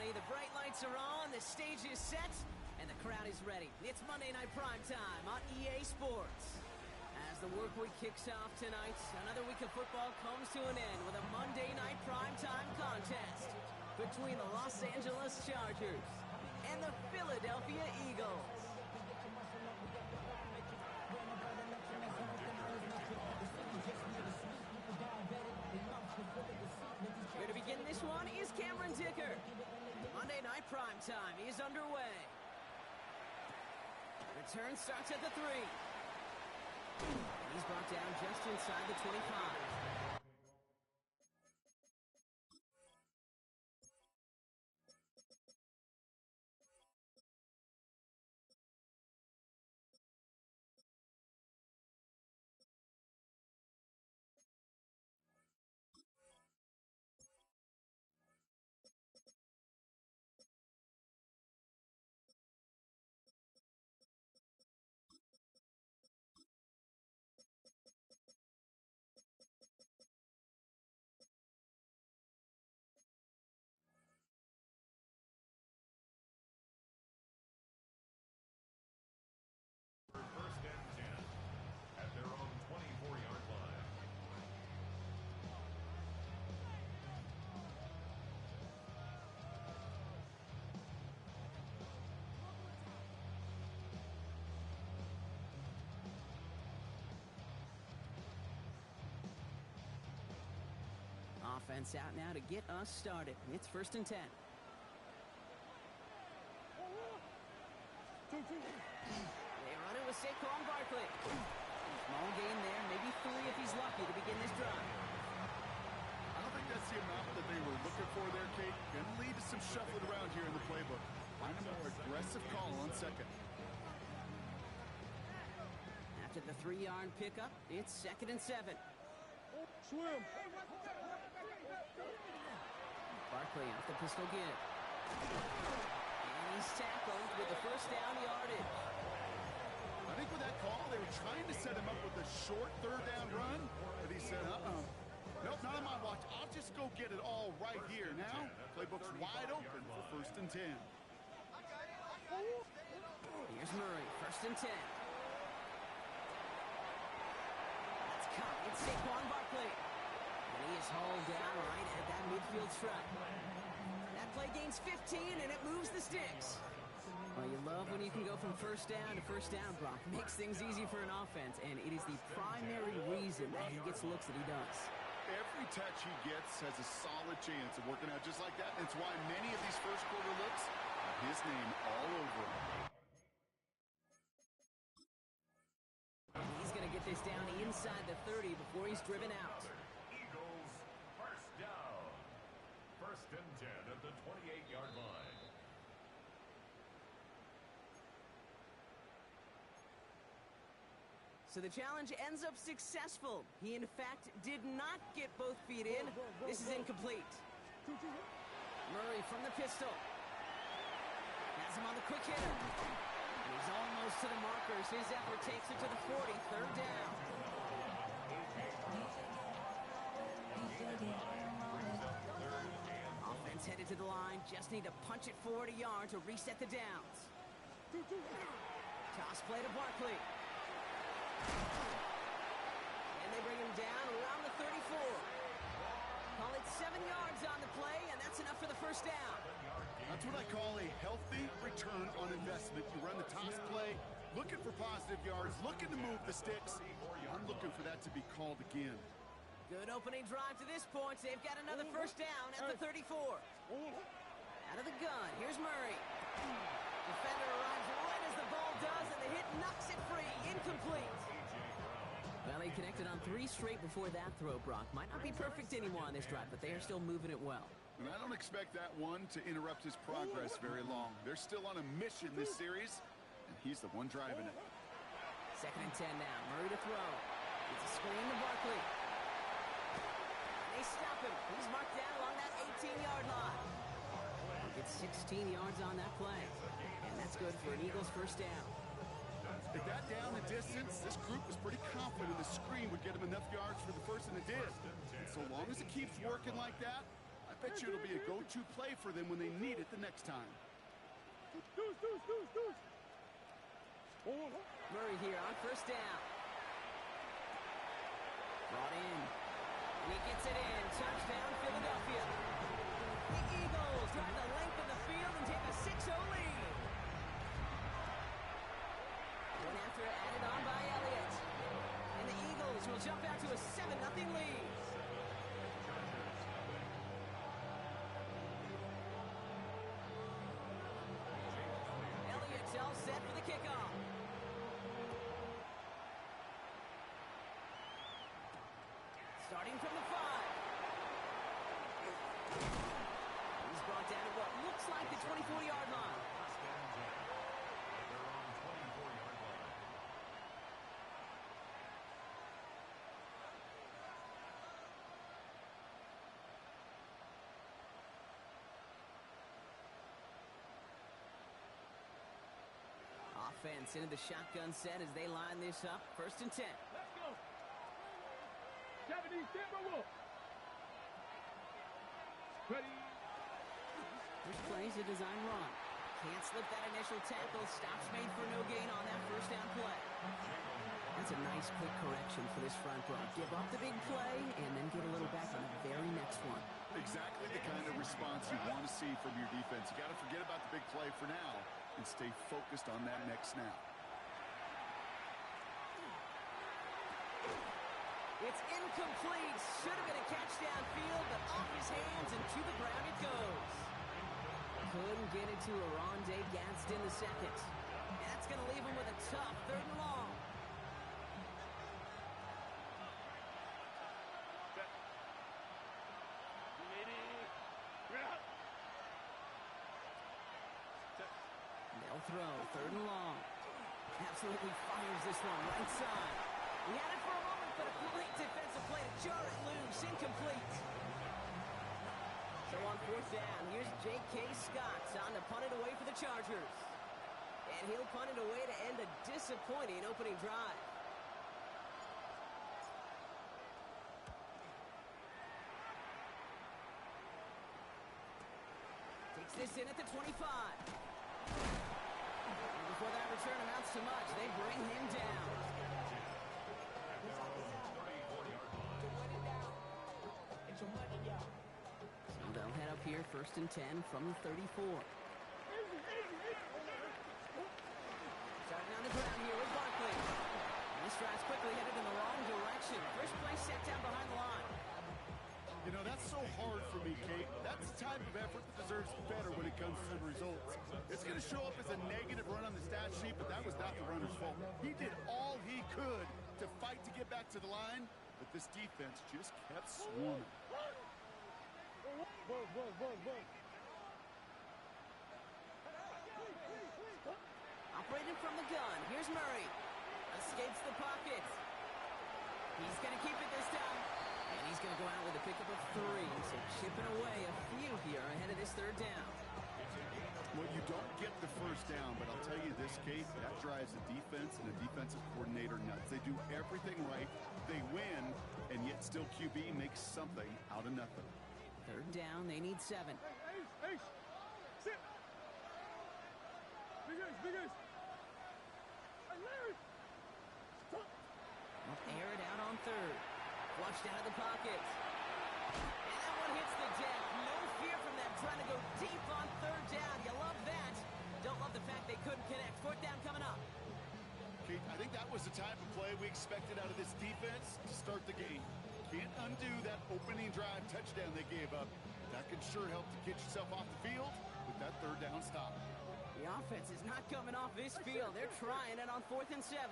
family. The bright lights are on, the stage is set, and the crowd is ready. It's Monday Night Primetime on EA Sports. As the work week kicks off tonight, another week of football comes to an end with a Monday Night Primetime contest between the Los Angeles Chargers and the Philadelphia Eagles. Here to begin this one is Cameron Dicker. Monday Night Primetime is underway. Return starts at the 3. And he's brought down just inside the 25. First and 10 at their own 24-yard line. Offense out now to get us started. It's first and 10. They run it with Saquon Barkley. Small gain there, maybe 3 if he's lucky to begin this drive. I don't think that's the amount that they were looking for there, Kate. Going to lead to some shuffling around here in the playbook. Find a more aggressive call on second. After the 3-yard pickup, it's second and 7. Swim. Barkley off the pistol give. And he's tackled with the first down yardage. I think with that call, they were trying to set him up with a short third down run, but he said, nope, not on my watch. I'll just go get it all right here. Now, playbook's wide open for first and 10. Here's Murray, first and 10. That's caught. It's Saquon Barkley. And he is hauled down right at that midfield stripe. That play gains 15, and it moves the sticks. Well, you love when you can go from first down to first down, Brock. Makes things easy for an offense, and it is the primary reason that he gets looks that he does. Every touch he gets has a solid chance of working out just like that. It's why many of these first quarter looks have his name all over them. And he's going to get this down inside the 30 before he's driven out. Eagles first down. First and 10 at the 28-yard line. So the challenge ends up successful. He, in fact, did not get both feet in. This is incomplete. Murray from the pistol. Has him on the quick hitter. And he's almost to the markers. His effort takes it to the 40, third down. Offense headed to the line. Just need to punch it forward a yard to reset the downs. Toss play to Barkley. And they bring him down around the 34. Call it 7 yards on the play, and that's enough for the first down. That's what I call a healthy return on investment. You run the toss play, looking for positive yards, looking to move the sticks. I'm looking for that to be called again. Good opening drive to this point. They've got another first down at the 34. Out of the gun, here's Murray. Defender arrives right as the ball does, and the hit knocks it free. Incomplete. Well, he connected on 3 straight before that throw, Brock. Might not be perfect anymore on this drive, but they are still moving it well. And I don't expect that one to interrupt his progress very long. They're still on a mission this series, and he's the one driving it. Second and 10 now. Murray to throw. It's a screen to Barkley. And they stop him. He's marked down along that 18-yard line. Gets 16 yards on that play. And that's good for an Eagles first down. At that down the distance, this group was pretty confident the screen would get him enough yards for the first, and it did. And so long as it keeps working like that, I bet you it'll be a go-to play for them when they need it the next time. Murray here on first down. Brought in. And he gets it in. Touchdown, Philadelphia. The Eagles drive the length of the field and take a 6-0 lead. One after added on by Elliott. And the Eagles will jump out to a 7-0 lead. Elliott's all set for the kickoff. Starting from the 5. He's brought down at what looks like the 24-yard line. They're on 24-yard line. Offense into the shotgun set as they line this up. 1st and 10. Let's go. Japanese camera wolf. Ready. First plays a design run. Can't slip that initial tackle. Stops made for no gain on that 1st down play. That's a nice quick correction for this front row. Give up the big play and then get a little back on the very next one. Exactly the kind of response you want to see from your defense. You got to forget about the big play for now and stay focused on that next snap. It's incomplete. Should have been a catch downfield, but off his hands and to the ground it goes. Couldn't get it to Aronde Gadsden the second. That's going to leave him with a tough 3rd and long. They'll throw 3rd and long. Absolutely fires this one right side. He had it for a moment, but a great defensive play to jar it loose. Incomplete. So on 4th down, here's J.K. Scott on to punt it away for the Chargers. And he'll punt it away to end a disappointing opening drive. Takes this in at the 25. And before that return amounts to much, they bring him down. So they'll head up here 1st and 10 from the 34. Starting on the ground here with Barkley. And this drive's quickly headed in the wrong direction. First play set down behind the line. You know, that's so hard for me, Kate. That's the type of effort that deserves better when it comes to the results. It's going to show up as a negative run on the stat sheet, but that was not the runner's fault. He did all he could to fight to get back to the line, but this defense just kept swarming. Operating from the gun. Here's Murray. Escapes the pocket. He's going to keep it this time. And he's going to go out with a pickup of 3. So chipping away a few here ahead of this 3rd down. Well, you don't get the 1st down, but I'll tell you this, Kate, that drives the defense and the defensive coordinator nuts. They do everything right. They win, and yet still QB makes something out of nothing. 3rd down, they need 7. Ace. Sit. Big Ace. Hey, Larry. Stop. They'll air it out on 3rd. Flushed out of the pocket. And that one hits the deck. No fear from them trying to go deep on 3rd down. You love that. Don't love the fact they couldn't connect. 4th down coming up. Kate, I think that was the type of play we expected out of this defense to start the game. Can't undo that opening drive touchdown they gave up. That could sure help to get yourself off the field with that 3rd down stop. The offense is not coming off this field. They're trying it on 4th and 7.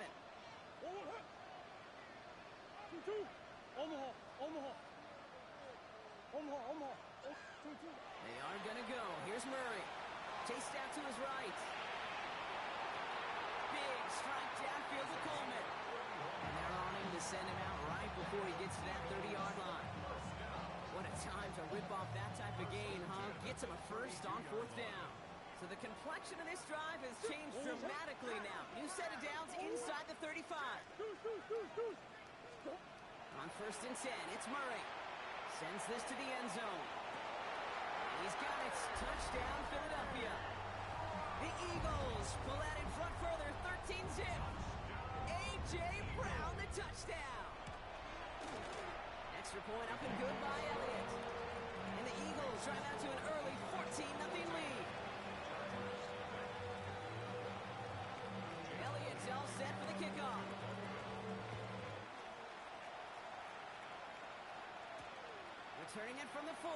2-2. Omaha. 2-2. They are going to go. Here's Murray. Chased out to his right. Big strike downfield to Coleman. And they're on him to send him out right before he gets to that 30-yard line. What a time to rip off that type of gain, huh? Gets him a 1st on 4th down. So the complexion of this drive has changed dramatically now. New set of downs inside the 35. On 1st and 10, it's Murray. Sends this to the end zone. He's got it. Touchdown, Philadelphia. The Eagles pull out in front further, 13-zip. A.J. Brown, the touchdown. Extra point up and good by Elliott. And the Eagles drive out to an early 14-0 lead. Elliott's all set for the kickoff. Returning it from the 4.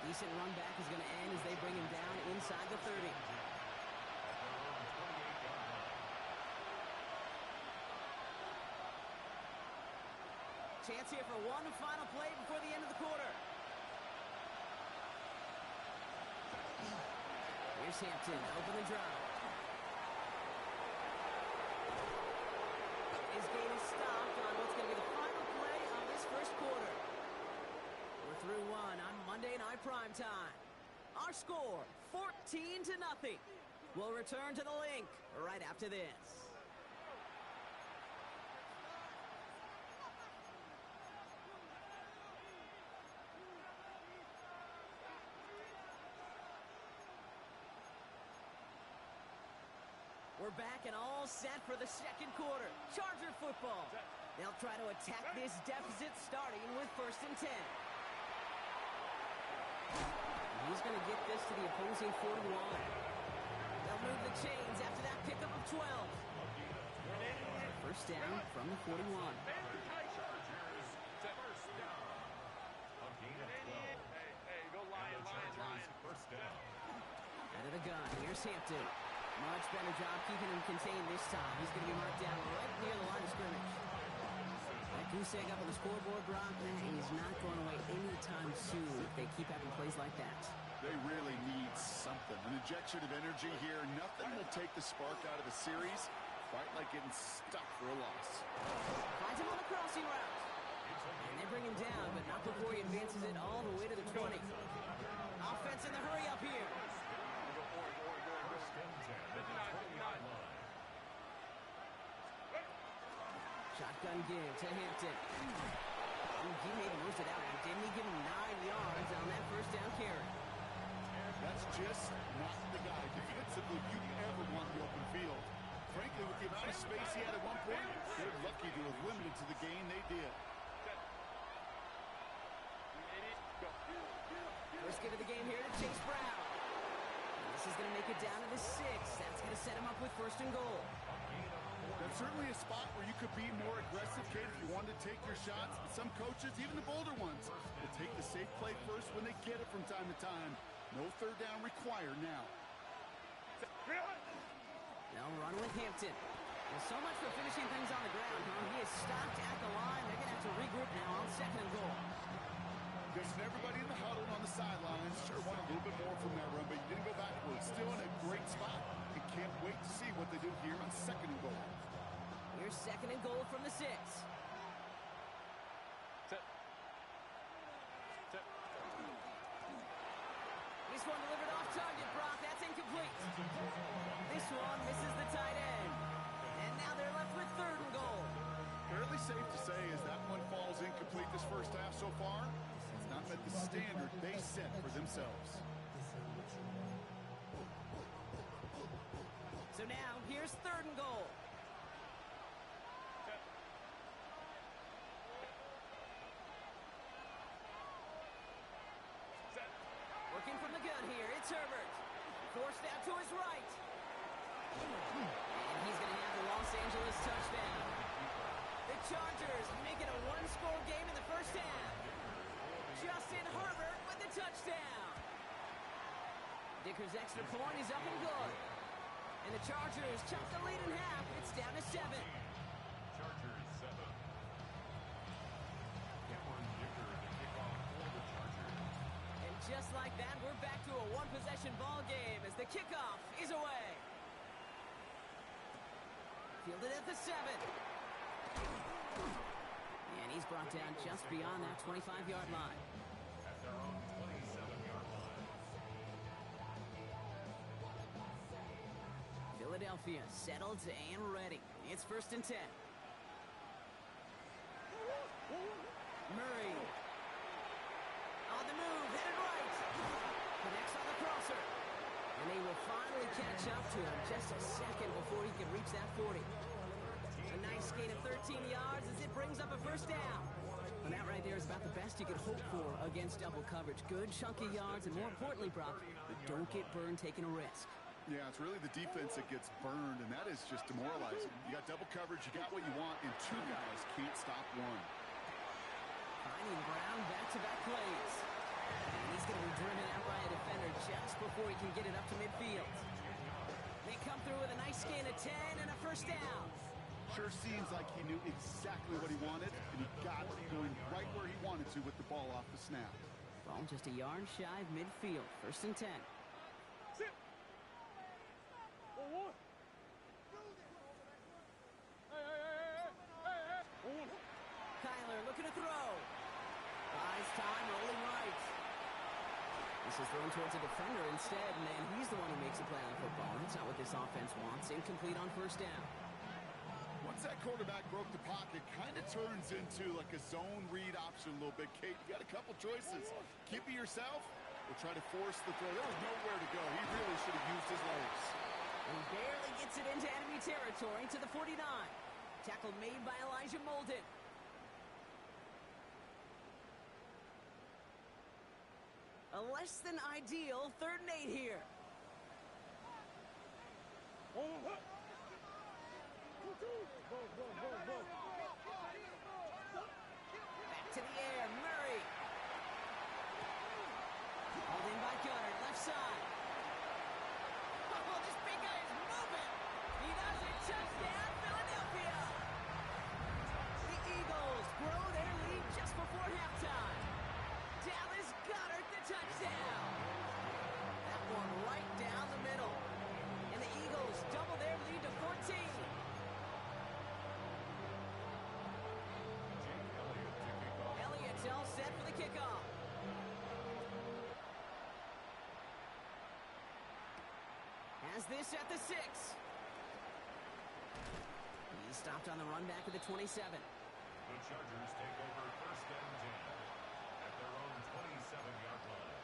A decent run back is going to end as they bring him down inside the 30. Chance here for one final play before the end of the quarter. Here's Hampton, open the drive. His game is stopped on what's going to be the final play of this first quarter. We're through one on Monday Night Primetime. Our score, 14-0. We'll return to the link right after this. We're back and all set for the second quarter. Charger football. They'll try to attack this deficit starting with 1st and 10. He's going to get this to the opposing 41. They'll move the chains after that pickup of 12. First down from the 41. First down. Out of the gun, here's Hampton. Much better job keeping him contained this time. He's going to be marked down right near the line of scrimmage. That goose egg up on the scoreboard, Brock, is not going away anytime soon if they keep having plays like that. They really need something. An injection of energy here. Nothing will take the spark out of a series. Quite like getting stuck for a loss. Finds him on the crossing route. And they bring him down, but not before he advances it all the way to the 20. Offense in the hurry up here. Shotgun give to Hampton. He made him lose it out. Didn't he give him 9 yards on that first down carry? That's just not the guy defensively you ever want in the open field. Frankly, with the amount of space he had at one point, they're lucky to have limited to the gain they did. First give of the game here to Chase Brown. And this is going to make it down to the 6. That's going to set him up with 1st and goal. That's certainly a spot where you could be more aggressive, kid, if you wanted to take your shots. But some coaches, even the bolder ones, will take the safe play first when they get it from time to time. No 3rd down required now. They'll run with Hampton. Well, so much for finishing things on the ground, huh? He is stopped at the line. They're going to have to regroup now on 2nd and goal. Guessing everybody in the huddle on the sidelines sure wanted a little bit more from that run, but you didn't go backwards. Still in a great spot. And can't wait to see what they do here on 2nd and goal. Here's 2nd and goal from the 6. This one delivered off target, Brock. That's incomplete. This one misses the tight end. And now they're left with 3rd and goal. Fairly safe to say as that one falls incomplete this first half so far. It's not met the standard they set for themselves. So now, here's 3rd and goal. Working from the gun here, it's Herbert. Forced out to his right. And he's going to have the Los Angeles touchdown. The Chargers make it a 1-score game in the first half. Justin Herbert with the touchdown. Dicker's extra point is up and good. And the Chargers chop the lead in half. It's down to 7. Chargers 7. Cameron Dicker to kick off for the Chargers. And just like that, we're back to a 1-possession ball game as the kickoff is away. Fielded at the 7. And he's brought down just beyond that 25-yard line. At their own 27-yard line. Philadelphia settled and ready. It's 1st and 10. Murray catch up to him just a second before he can reach that 40. A nice gain of 13 yards as it brings up a first down. And that right there is about the best you could hope for against double coverage. Good chunky yards, and more importantly, Brock, you don't get burned taking a risk. Yeah, it's really the defense that gets burned, and that is just demoralizing. You got double coverage, you got what you want, and two guys can't stop one. Finding ground back-to-back plays. And he's going to be driven out by a defender just before he can get it up to midfield. They come through with a nice gain of 10 and a first down. Sure seems like he knew exactly what he wanted, and he got it going right where he wanted to with the ball off the snap. Ball just a yard shy of midfield. First and 10. Sit. 1-1. Hey. 1-1. Kyler looking to throw. Buys time, rolling right. This is thrown towards a defender instead, and he's the one who makes a play on the football. That's not what this offense wants. Incomplete on first down. Once that quarterback broke the pocket, kind of turns into like a zone read option a little bit. Kate, you got a couple choices. Keep it yourself or try to force the throw. There was nowhere to go. He really should have used his legs. He barely gets it into enemy territory to the 49. Tackle made by Elijah Molden. A less than ideal 3rd and 8 here. 1-1. 2-2. Go. Back to the air, Murray. Hauled in by Gunner, left side. Oh, this big guy is moving. He does it. Touchdown, Philadelphia. The Eagles grow their lead just before halftime. Dallas Goedert the touchdown. That one right down the middle. And the Eagles double their lead to 14. Elliott's all set for the kickoff. Has this at the 6. He's stopped on the run back at the 27. The Chargers take over first and 10 at their own 27-yard line.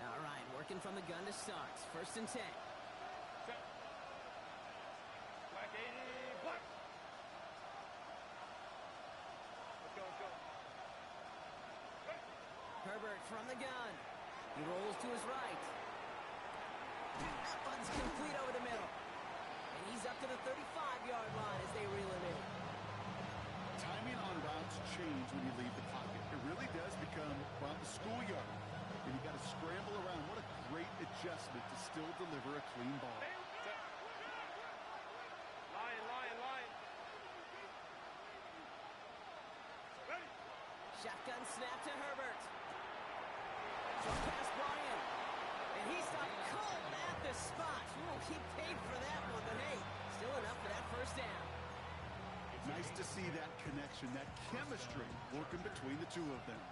All right, working from the gun to start. First and 10. Set. Black 80. Black. Let's go. Herbert from the gun. He rolls to his right. That one's complete over the middle. And he's up to the 35-yard line as they reel it in. Timing on routes change when you leave the pocket. It really does become about the schoolyard. And you got to scramble around. What a great adjustment to still deliver a clean ball. Set. Lion. Ready. Shotgun snap to Herbert. Short pass brought in. And he stopped cold at the spot. You won't keep paid for that one, but hey, still enough for that first down. Nice to see that connection, that chemistry working between the two of them.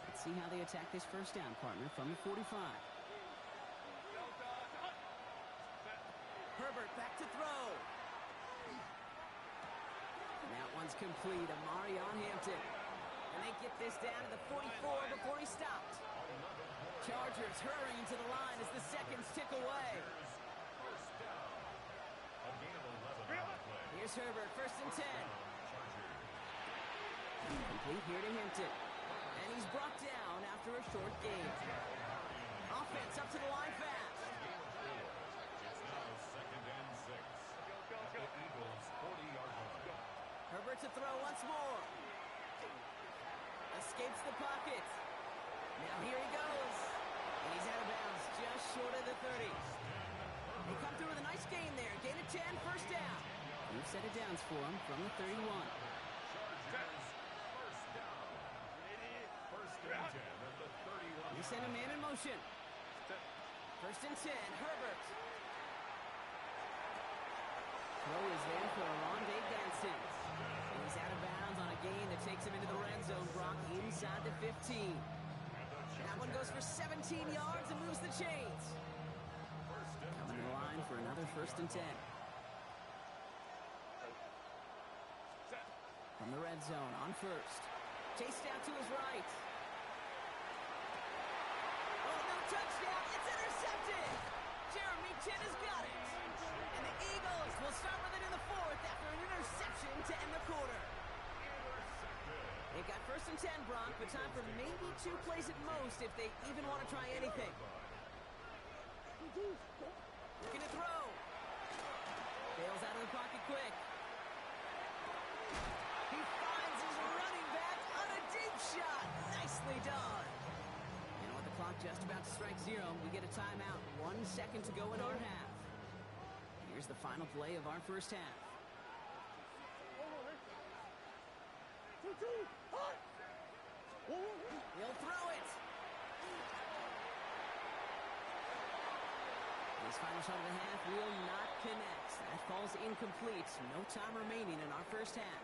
Let's see how they attack this first down, partner, from the 45. Herbert back to throw. And that one's complete. Amari on Hampton. And they get this down to the 44 before he stopped. Chargers hurrying to the line as the seconds tick away. First down. A gain of 11 on the play. Here's Herbert, first and 10. Complete here to Hampton. And he's brought down after a short gain. Offense up to the line fast. It's now second and 6. At the Eagles' 40-yard line. Herbert to throw once more. Escapes the pocket. Now here he goes. And he's out of bounds just short of the 30. They come through with a nice gain there. Gain of 10, first down. New set of downs for him from the 31. Chargers, first down. First and 10 at the 31. He sent a man in motion. First and 10, Herbert. Throw is there for Rondé Benson. And he's out of bounds on a gain that takes him into the red zone, Brock, inside the 15. That one goes for 17 yards and moves the chains. Coming to the line for another first and 10. From the red zone on first. Chased out to his right. Oh, no touchdown. It's intercepted. Jeremy 10 has got it. And the Eagles will start with it in the fourth after an interception to end the quarter. They've got first and 10, Brock, but time for maybe 2 plays at most if they even want to try anything. Looking to throw. Bails out of the pocket quick. He finds his running back on a deep shot. Nicely done. And with the clock just about to strike 0, we get a timeout. 1 second to go in our half. Here's the final play of our first half. He'll throw it. This final shot of the half will not connect. That falls incomplete. No time remaining in our first half.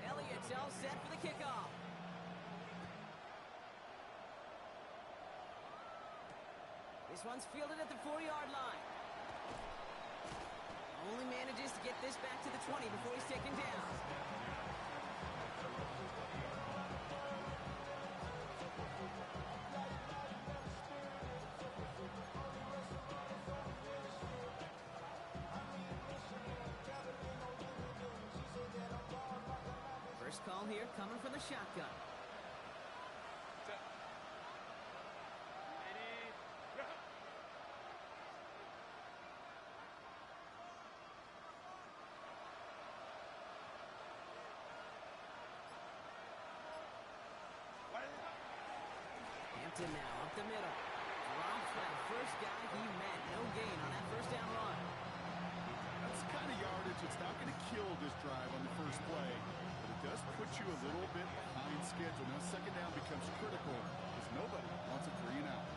Elliott's all set for the kickoff. This one's fielded at the 4-yard line. Only manages to get this back to the 20 before he's taken down. First call here coming from the shotgun. Now up the middle. Drops that first guy he met. No gain on that first down run. That's the kind of yardage that's not going to kill this drive on the first play, but it does put you a little bit behind schedule. Now second down becomes critical because nobody wants a 3 and out.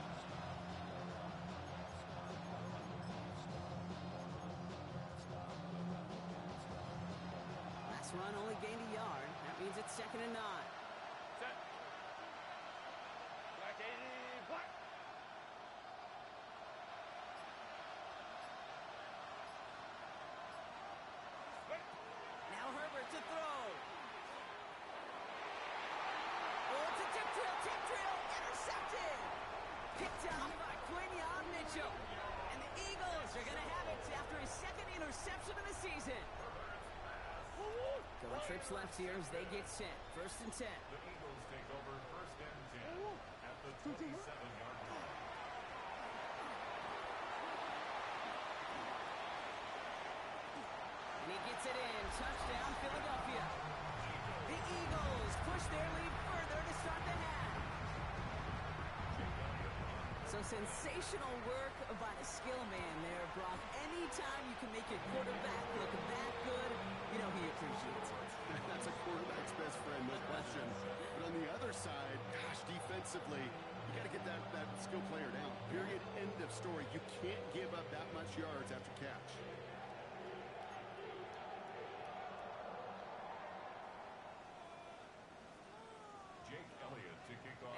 Last run only gained a yard. That means it's 2nd and 9. To throw. Oh, it's a tip drill, intercepted. Picked off by Quinyon Mitchell. And the Eagles are going to have it after his 2nd interception of the season. Going trips left here as they get set. First and 10. The Eagles take over first and 10 at the 27-yard line. And he gets it in. Touchdown, Philadelphia. The Eagles push their lead further to start the half. So sensational work by the skill man there, Brock. Anytime you can make your quarterback look that good, you know he appreciates it. That's a quarterback's best friend, no question. But on the other side, gosh, defensively, you got to get that skill player down. Period, end of story. You can't give up that much yards after catch.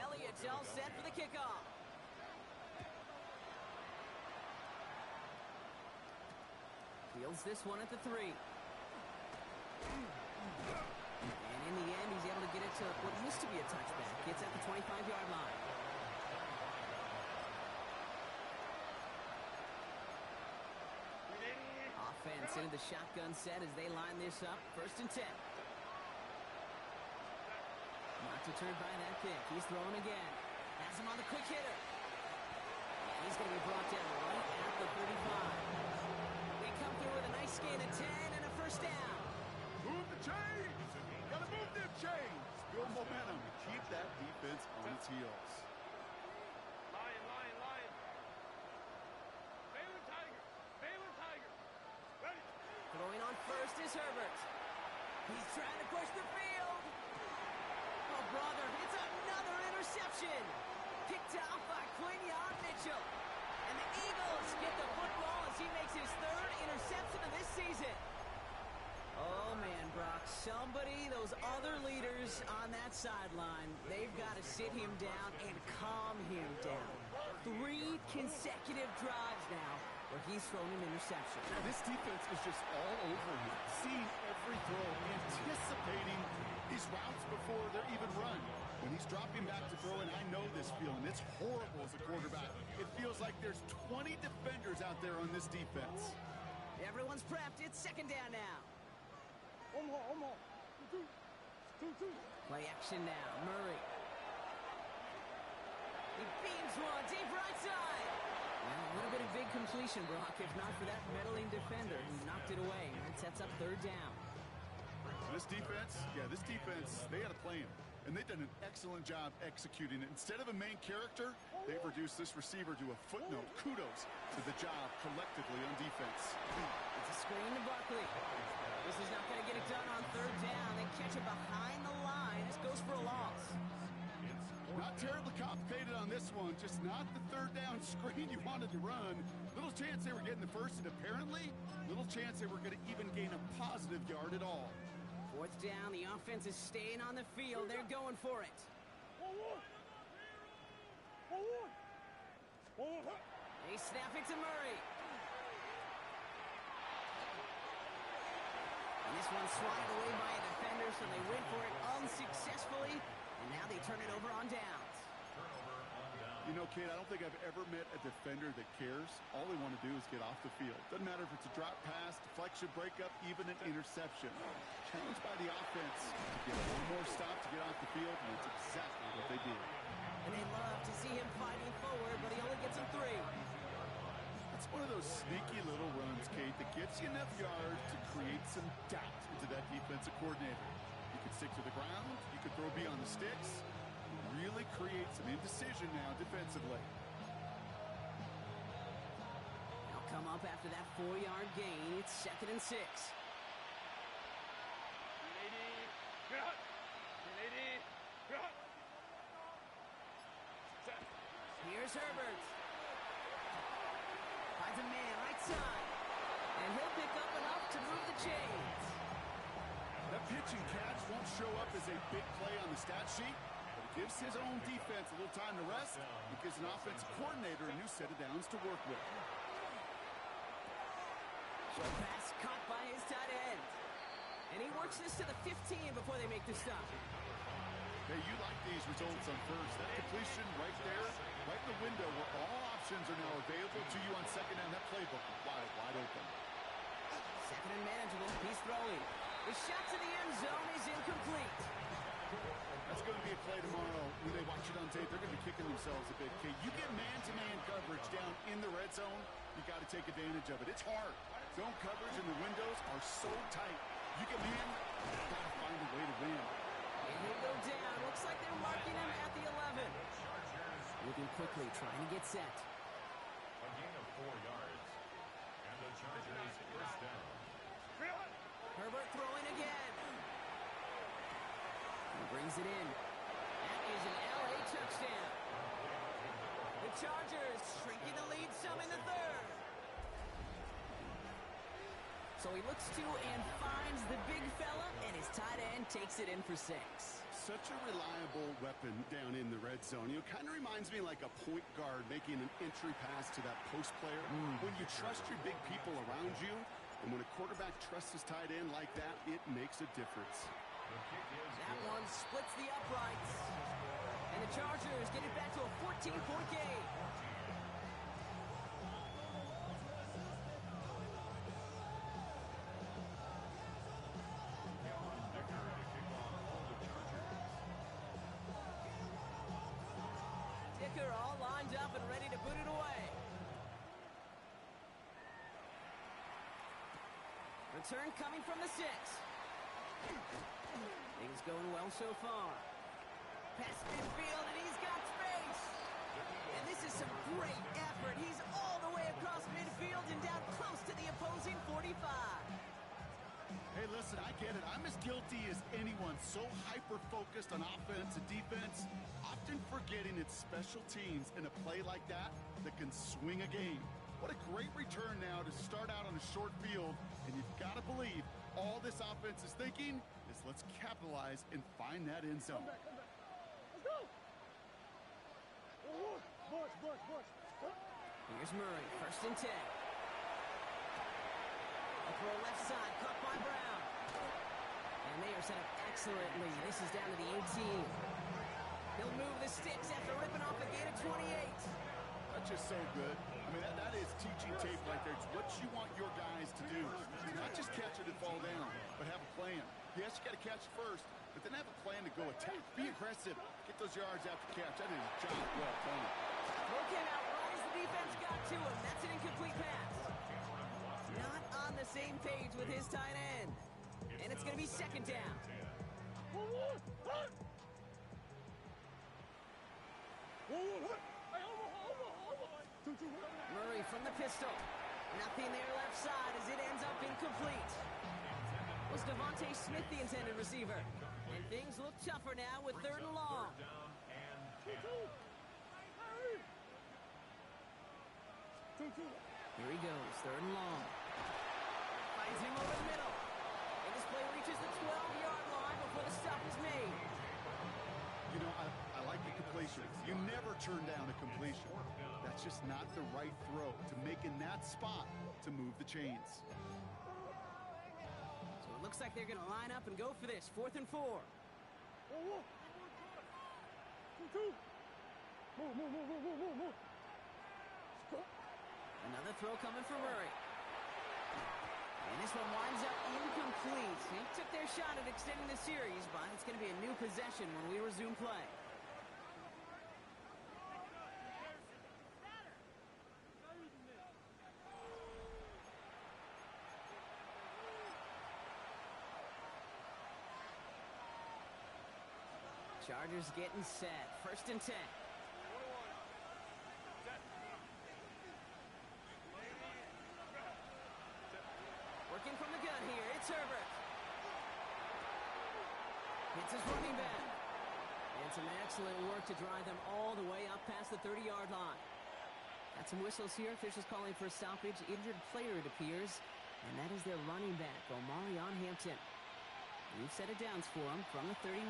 Elliott's all set for the kickoff. Fields this one at the 3. And in the end, he's able to get it to what used to be a touchback. Gets at the 25-yard line. Offense into the shotgun set as they line this up. First and 10. Not deterred by that kick. He's throwing again. Has him on the quick hitter. And he's going to be brought down right at the 35. They come through with a nice gain of 10 and a first down. Move the chains! Gotta move them chains! Build momentum. Keep that defense on its heels. Lion. Baylor Tiger. Ready. Throwing on first is Herbert. He's trying to push the field. Oh, brother, it's another interception. Picked off by Quinyon Mitchell. And the Eagles get the football as he makes his 3rd interception of this season. Oh, man, Brock, those other leaders on that sideline, they've got to sit him down and calm him down. 3 consecutive drives now where he's thrown an interception. Yeah, this defense is just all over him, seeing every throw, anticipating these routes before they're even run. When he's dropping back to throw, and I know this feeling, it's horrible as a quarterback. It feels like there's 20 defenders out there on this defense. Everyone's prepped. It's second down now. Play action now. Murray. He beams one deep right side. Well, a little bit of big completion, Brock, if not for that meddling defender who knocked it away. That sets up third down. This defense, they had to play him. And they've done an excellent job executing it. Instead of a main character, they've reduced this receiver to a footnote. Kudos to the job collectively on defense. It's a screen to Buckley. This is not going to get it done on third down. They catch it behind the line. This goes for a loss. Not terribly complicated on this one. Just not the third down screen you wanted to run. Little chance they were getting the first, and apparently, little chance they were going to even gain a positive yard at all. Fourth down, the offense is staying on the field. They're going for it. They snap it to Murray. And this one's swatted away by a defender, so they went for it unsuccessfully. And now they turn it over on downs. You know, Kate, I don't think I've ever met a defender that cares. All they want to do is get off the field. Doesn't matter if it's a drop pass, deflection, breakup, even an interception. Challenged by the offense to get one more stop to get off the field, and that's exactly what they did. And they love to see him fighting forward, but he only gets him 3. It's one of those sneaky little runs, Kate, that gets you enough yards to create some doubt into that defensive coordinator. You could stick to the ground, you could throw beyond the sticks. Really create some indecision now defensively. They'll come up after that 4-yard gain. It's 2nd and 6. Here's Herbert. Finds a man right side. And he'll pick up enough to move the chains. That pitch and catch won't show up as a big play on the stat sheet, but it gives his own defense a little time to rest. It gives an offensive coordinator a new set of downs to work with. Short pass caught by his tight end. And he works this to the 15 before they make the stop. Hey, you like these results on first. That completion right there, right in the window where all options are now available to you on second down. That playbook wide open. Second and manageable. He's throwing. The shot to the end zone is incomplete. That's going to be a play tomorrow. When they watch it on tape, they're going to be kicking themselves a bit. Okay, you get man-to-man coverage down in the red zone, you got to take advantage of it. It's hard. Zone coverage and the windows are so tight. You get man, you got to find a way to win. And he'll go down. Looks like they're marking him at the 11. Moving quickly, trying to get set. A gain of 4 yards. And the Chargers first down. Herbert throwing again. He brings it in. That is an LA touchdown. The Chargers shrinking the lead some in the 3rd. So he looks to and finds the big fella, and his tight end takes it in for 6. Such a reliable weapon down in the red zone. You know, kind of reminds me like a point guard making an entry pass to that post player. When you trust your big people around you, and when a quarterback trusts his tight end like that, it makes a difference. That one splits the uprights. And the Chargers get it back to a 14-point game. Dicker all lined up and ready to put it away. Return coming from the 6. Things going well so far. Past midfield, and he's got space. And this is some great effort. He's all the way across midfield and down close to the opposing 45. Hey, listen, I get it. I'm as guilty as anyone. So hyper-focused on offense and defense, often forgetting it's special teams in a play like that that can swing a game. What a great return now to start out on a short field, and you've got to believe all this offense is thinking is let's capitalize and find that end zone. Let's go! Here's Murray, 1st and 10. set up excellently. This is down to the 18. He'll move the sticks after ripping off a gain of 28. That's just so good. I mean, that is teaching tape right there. It's what you want your guys to do. Not just catch it and fall down, but have a plan. Yes, you got to catch it first, but then have a plan to go attack. Be aggressive. Get those yards after catch. That is a job well done. Throw came out right as the defense got to him. That's an incomplete pass. Not on the same page with his tight end. And it's going to be second down. Murray from the pistol. Nothing there left side as it ends up incomplete. Was Devontae Smith the intended receiver? And things look tougher now with third and long. Here he goes, third and long. Finds him over the middle. And this play reaches the 12-yard line before the stop is made. You know, I like the completion. You never turn down a completion. That's just not the right throw to make in that spot to move the chains. So it looks like they're going to line up and go for this. 4th and 4. Another throw coming for Murray. And this one winds up incomplete. They took their shot at extending the series, but it's going to be a new possession when we resume play. Chargers getting set. 1st and 10. Working from the gun here. It's Herbert. Hits his running back. And some excellent work to drive them all the way up past the 30-yard line. Got some whistles here. Officials calling for a stoppage. Injured player, it appears. And that is their running back, Omarion Hampton. We've set it down for him from the 31.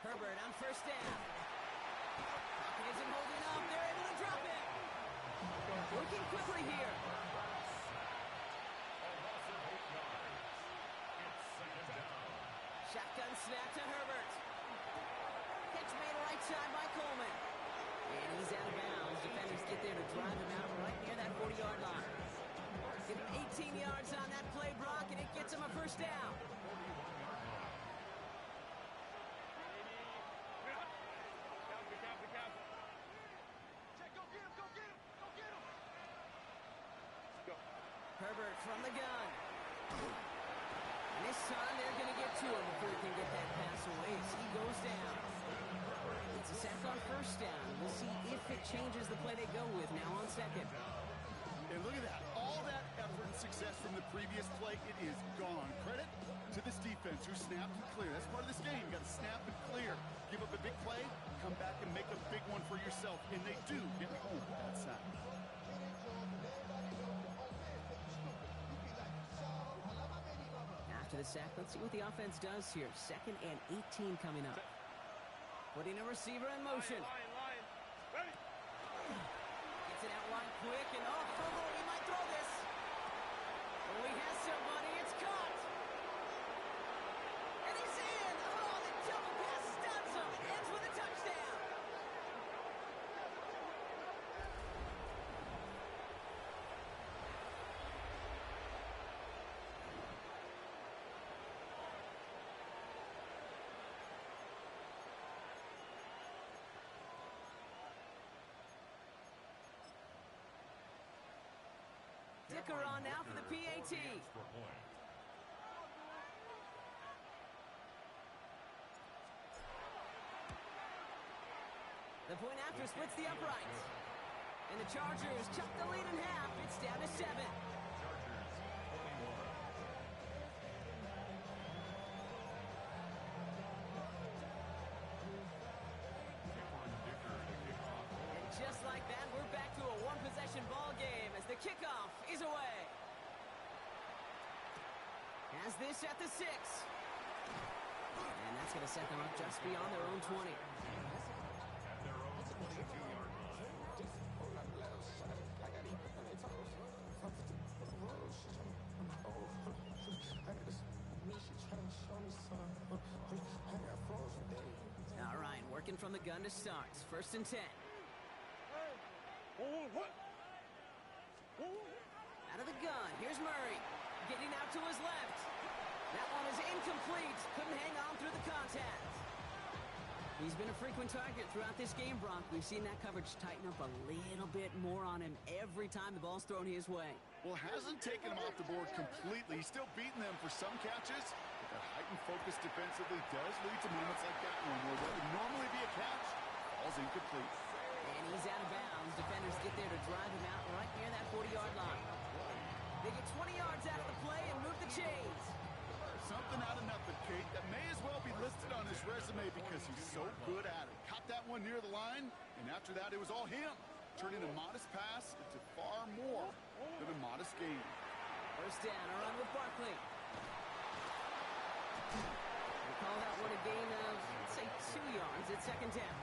Herbert on 1st down. Pocket isn't holding up. They're able to drop it. Working quickly here. Shotgun snap to Herbert. Catch made right side by Coleman. And he's out of bounds. Defenders get there to drive him out right near that 40-yard line. Give him 18 yards on that play, Brock, and it gets him a 1st down. Herbert from the gun. And this time they're going to get to him before he can get that pass away as he goes down. It's a sack on 1st down. We'll see if it changes the play they go with now on 2nd. And look at that. All that effort and success from the previous play, it is gone. Credit to this defense who snapped and clear. That's part of this game. You got to snap and clear. Give up a big play, come back and make a big one for yourself. And they do get home that sack. After the sack, let's see what the offense does here. 2nd and 18 coming up. Putting a receiver in motion. Ready. Gets it out wide quick, and he might throw this. Oh, he has somebody. It's caught. And he's in. Oh, the double pass stuns him. Ends with a touchdown. Dicker on now for the PAT. The point after splits the uprights. And the Chargers chuck the lead in half. It's down to 7. And just like that, we're back to a one-possession ball game as the kickoff is away. Has this at the 6. And that's going to set them up just beyond their own 20. from the gun to start. 1st and 10. Out of the gun, here's Murray. Getting out to his left. That one is incomplete. Couldn't hang on through the contact. He's been a frequent target throughout this game, Brock. We've seen that coverage tighten up a little bit more on him every time the ball's thrown his way. Well, hasn't taken him off the board completely. He's still beating them for some catches. But that heightened focus defensively does lead to moments like that one where what would normally be a catch falls incomplete. And he's out of bounds. Defenders get there to drive him out right near that 40-yard line. They get 20 yards out of the play and move the chains. Something out of nothing, Kate, that may as well be listed on his resume because he's so good at it. Caught that one near the line, and after that, it was all him, turning a modest pass into far more than a modest gain. 1st down, a run with Barkley. We call that one a gain of, let's say, 2 yards at 2nd down.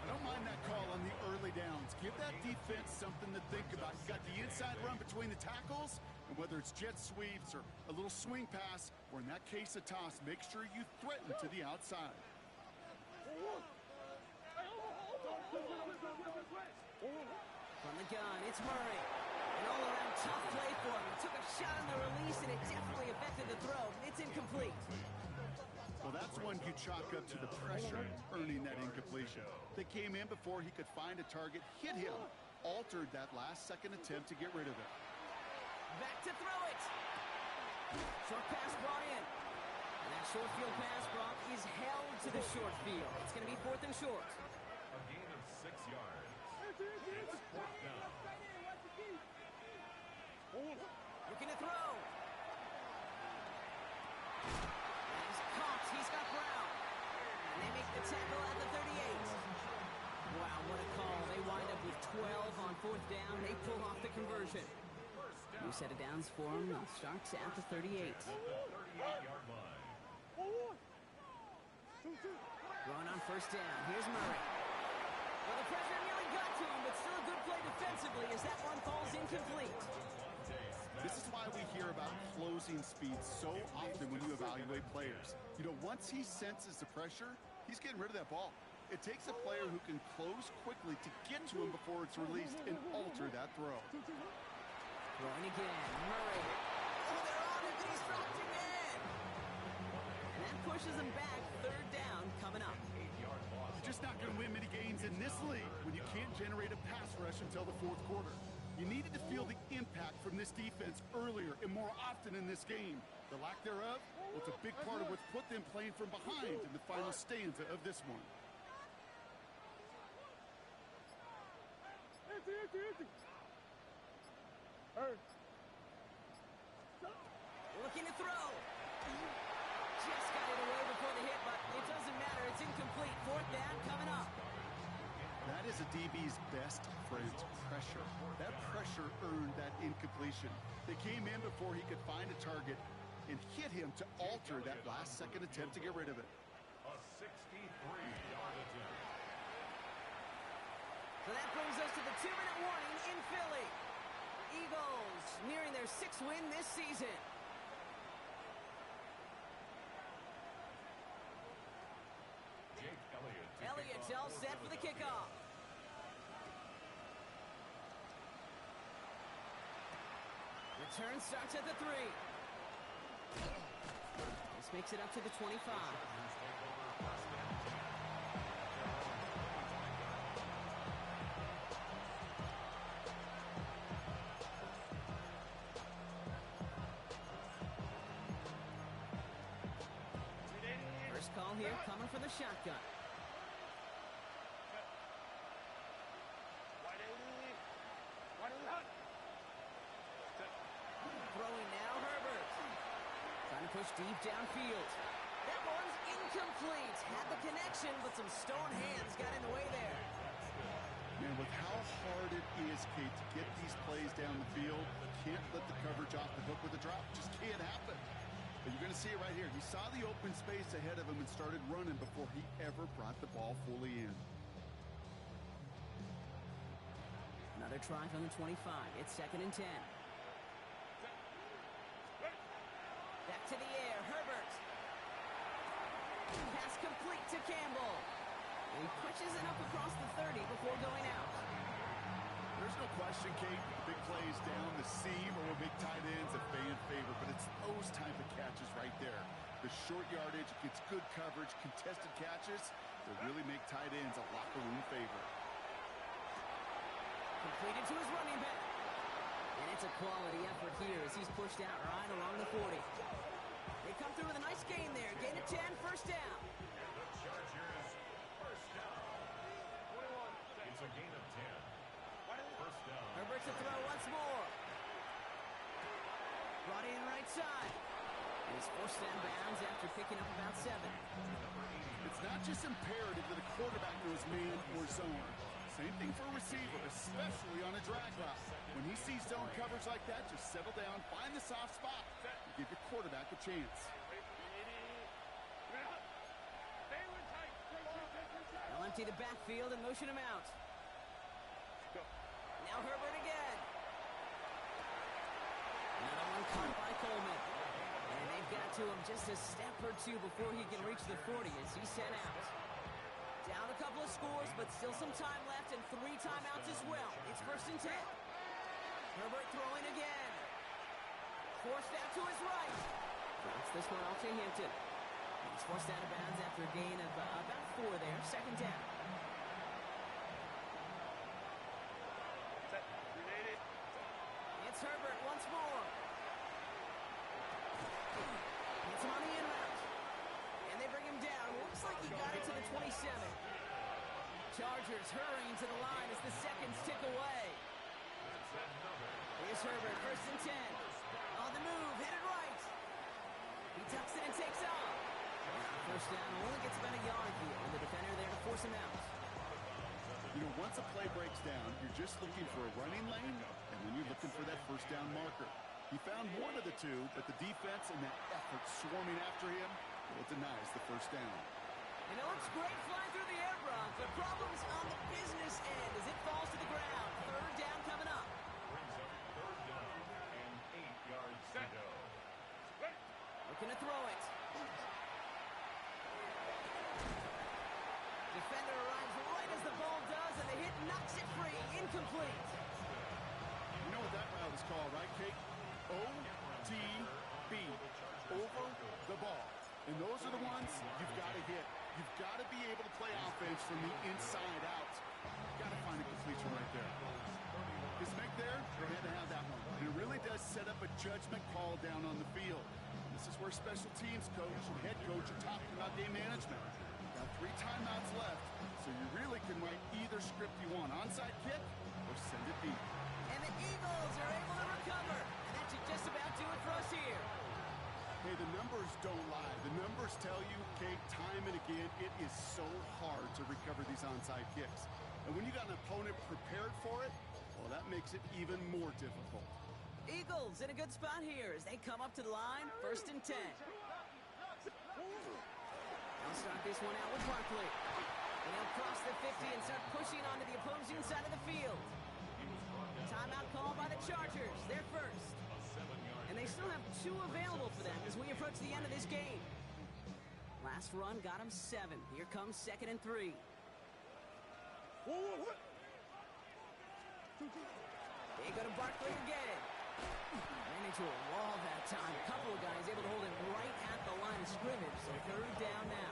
I don't mind that call on the early downs. Give that defense something to think about. You got the inside run between the tackles, and whether it's jet sweeps or a little swing pass, or in that case a toss, make sure you threaten to the outside. From the gun, it's Murray. An all-around tough play for him. He took a shot on the release, and it definitely affected the throw. It's incomplete. Well, that's one you chalk up to the pressure earning that incompletion. They came in before he could find a target, hit him, altered that last-second attempt to get rid of it. Back to throw it. Short pass brought in. And that short field pass, Brock, is held to the short field. It's going to be 4th and short. A gain of 6 yards. It's 4th down. Looking to throw. He's caught. He's got Brown. And they make the tackle at the 38. Wow, what a call. They wind up with 12 on 4th down. They pull off the conversion. New set of downs for him. Starts at the 38. At the 38-yard line. Throwing on 1st down. Here's Murray. Well, the pressure nearly got to him, but still a good play defensively as that one falls incomplete. This is why we hear about closing speed so often when you evaluate players. You know, once he senses the pressure, he's getting rid of that ball. It takes a player who can close quickly to get to him before it's released and alter that throw. Throwing again. Murray. Oh, they're on it, but he's dropped again. And that pushes him back. 3rd down coming up. You're just not going to win many games in this league when you can't generate a pass rush until the 4th quarter. You needed to feel the impact from this defense earlier and more often in this game. The lack thereof, well, it's a big part of what's put them playing from behind in the final stanza of this one. Looking to throw. Just got it away before the hit, but it doesn't matter. It's incomplete. 4th down coming up. That is a DB's best friend, pressure. That pressure earned that incompletion. They came in before he could find a target and hit him to alter that last-second attempt to get rid of it. A 63-yard attempt. So that brings us to the 2-minute warning in Philly. Eagles nearing their 6th win this season. Elliott's all set for the kickoff. Return starts at the 3. This makes it up to the 25. First call here coming from the shotgun. Throwing now, Herbert. Trying to push deep downfield. That one's incomplete. Had the connection, but some stone hands got in the way there. Man, with how hard it is, Kate, to get these plays down the field, can't let the coverage off the hook with a drop. Just can't happen. But you're going to see it right here. He saw the open space ahead of him and started running before he ever brought the ball fully in. Another try from the 25. It's 2nd and 10. Back to the air. Herbert. Pass complete to Campbell. And he pushes it up across the 30 before going out. There's no question, Kate, the big plays down the seam or big tight ends a fan favorite, but it's those type of catches right there. The short yardage, gets good coverage, contested catches that really make tight ends a locker room favorite. Completed to his running back. And it's a quality effort here as he's pushed out right along the 40. They come through with a nice gain there. Gain of 10, first down. The Chargers, first down. 21. It's a gain of 10. First down. Herbert to throw once more. Brought in right side. And he's forced down bounds after picking up about 7. It's not just imperative that a quarterback knows man or zone. Same thing for a receiver, especially on a drag route. When he sees zone coverage like that, just settle down, find the soft spot, and give your quarterback a chance. They'll empty the backfield and motion him out. Now Herbert again. Another one caught by Coleman. And they've got to him just a step or two before he can reach the 40 as he's sent out. Down a couple of scores, but still some time left and 3 timeouts as well. It's first and 10. Herbert throwing again. Forced out to his right. Drops this one off to Hinton. He's forced out of bounds after a gain of about 4 there. Second down. It's Herbert once more. It's him on the in route. And they bring him down. Looks like he got it to the 27. Chargers hurrying to the line as the seconds tick away. Here's Herbert, first and 10. On the move, hit it right. He tucks it and takes off. First down, only gets about a yard here, and the defender there to force him out. You know, once a play breaks down, you're just looking for a running lane, and then you're looking for that first down marker. He found one of the two, but the defense and that effort swarming after him, well, it denies the first down. And it looks great flying through the air, Brock, but problems on the business end as it falls to the ground. Third down coming up. Brings up third down and 8 yards to go. Looking to throw it. Defender arrives right as the ball does, and the hit knocks it free. Incomplete. You know what that route is called, right, Kate? OTB. Over the ball. And those are the ones you've got to hit. You've got to be able to play offense from the inside out. You've got to find a completion right there. His make there, they had to have that one. It really does set up a judgment call down on the field. This is where special teams coach and head coach are talking about game management. You've got 3 timeouts left, so you really can write either script you want. Onside kick or send it deep. And the Eagles are able to recover. And that should just about do it for us here. Hey, the numbers don't lie. The numbers tell you, Kate, time and again, it is so hard to recover these onside kicks. And when you got an opponent prepared for it, well, that makes it even more difficult. Eagles in a good spot here as they come up to the line. First and 10. They'll start this one out with Barkley. And they'll cross the 50 and start pushing onto the opposing side of the field. Timeout called by the Chargers. They're first. And they still have 2 available for them as we approach the end of this game. Last run got him 7. Here comes second and 3. They go to Barkley again. Ran into a wall that time. A couple of guys able to hold him right at the line of scrimmage. So third down now.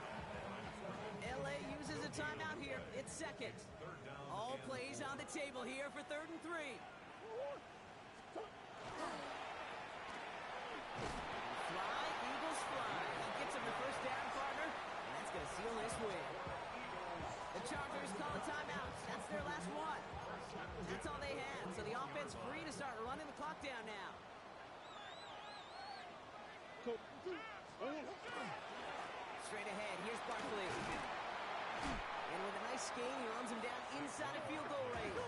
LA uses a timeout here. It's second. All plays on the table here for third and 3. Fly, Eagles fly. He gets him the first down, partner. And that's going to seal this win. The Chargers call a timeout. That's their last one. That's all they had. So the offense free to start running the clock down now. Straight ahead, here's Barkley. And with a nice gain, he runs him down inside of field goal range.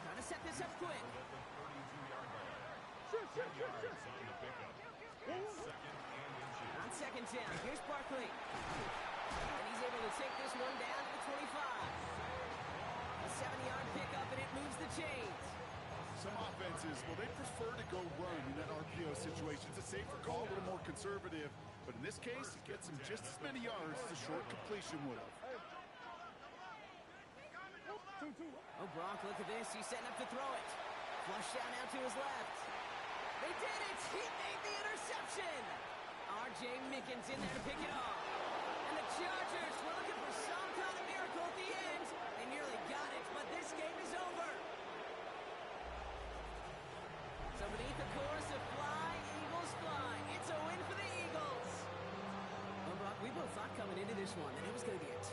Trying to set this up quick. On second down, here's Barkley. And he's able to take this one down to the 25. A 70-yard pickup, and it moves the chains. Some offenses, well, they prefer to go run in that RPO situation. It's a safer call, a little more conservative. But in this case, it gets him just as many yards as a short completion would have. Oh, Brock, look at this. He's setting up to throw it. Flush down out to his left. They did it! He made the interception! R.J. Mickens in there to pick it off. And the Chargers were looking for some kind of miracle at the end. They nearly got it, but this game is over. So beneath the chorus of Fly, Eagles Fly, it's a win for the Eagles. Well, Brock, we both thought coming into this one that it was going to be a